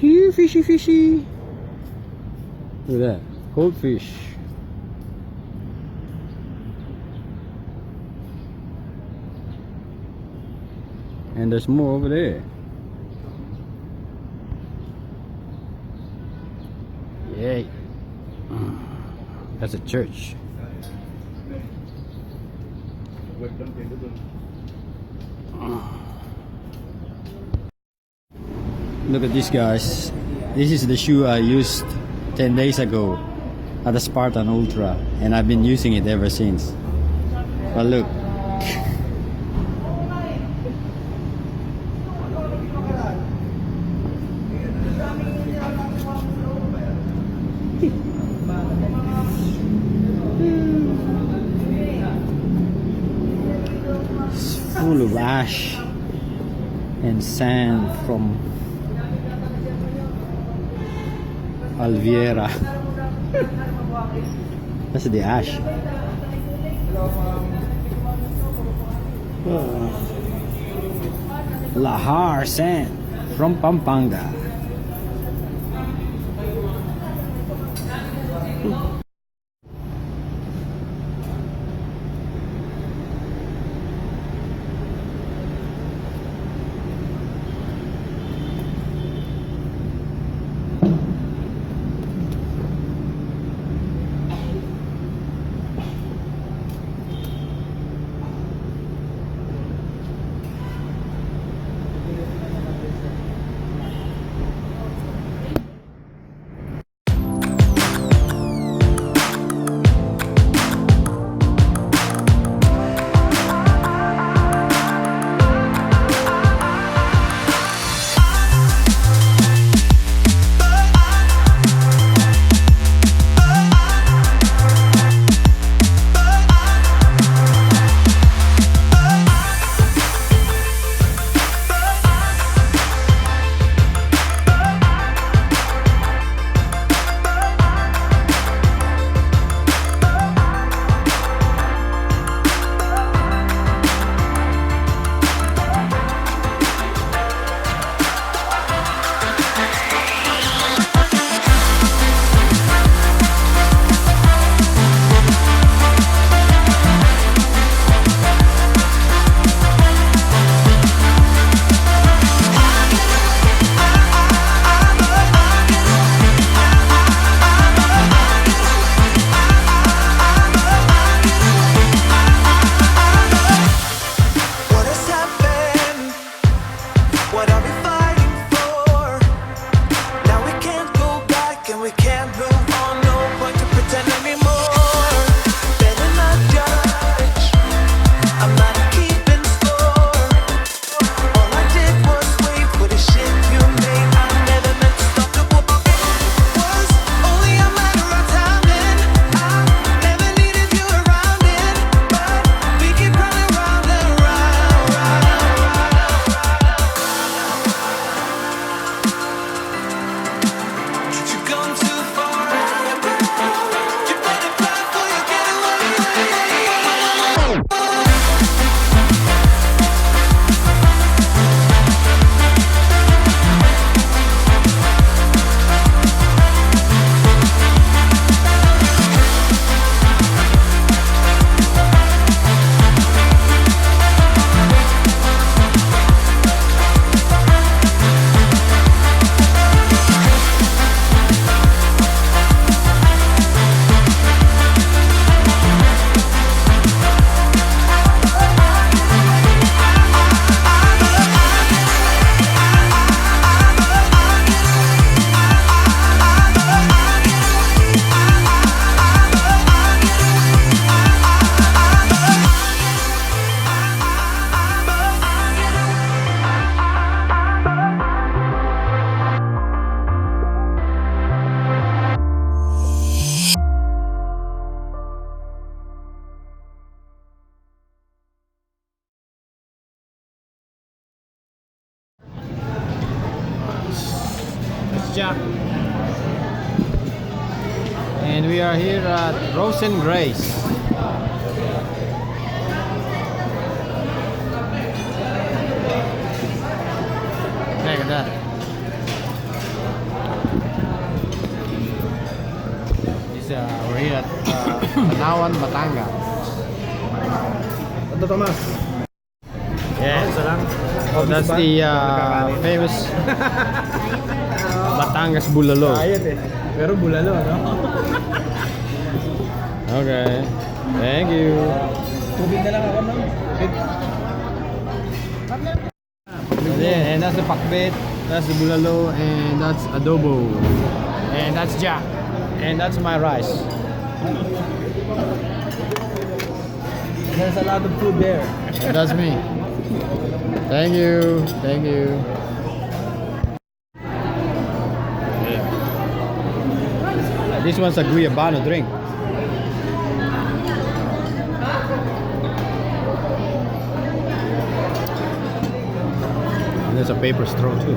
Here, fishy, fishy. Look at that, goldfish. And there's more over there. Yay. That's a church. Look at this, guys. This is the shoe I used 10 days ago at the Spartan Ultra, and I've been using it ever since. But look. It's full of ash and sand from Alviera. That's the ash. Lahar sand from Pampanga. Jack. And we are here at Rose and Grace. Look at that. here at Tanawan, Batangas. Ito, Tomas. Yeah, Isa lang. oh, that's the famous Batangas Bulalo. Ayat eh. Pero bulalo, no? Okay, thank you. Tubig na lang ako, no? And that's the pakbet, that's the bulalo, and that's adobo, and that's jack, and that's my rice. There's a lot of food there. And that's me. Thank you, thank you. Yeah. This one's a guayabano drink. And there's a paper straw too.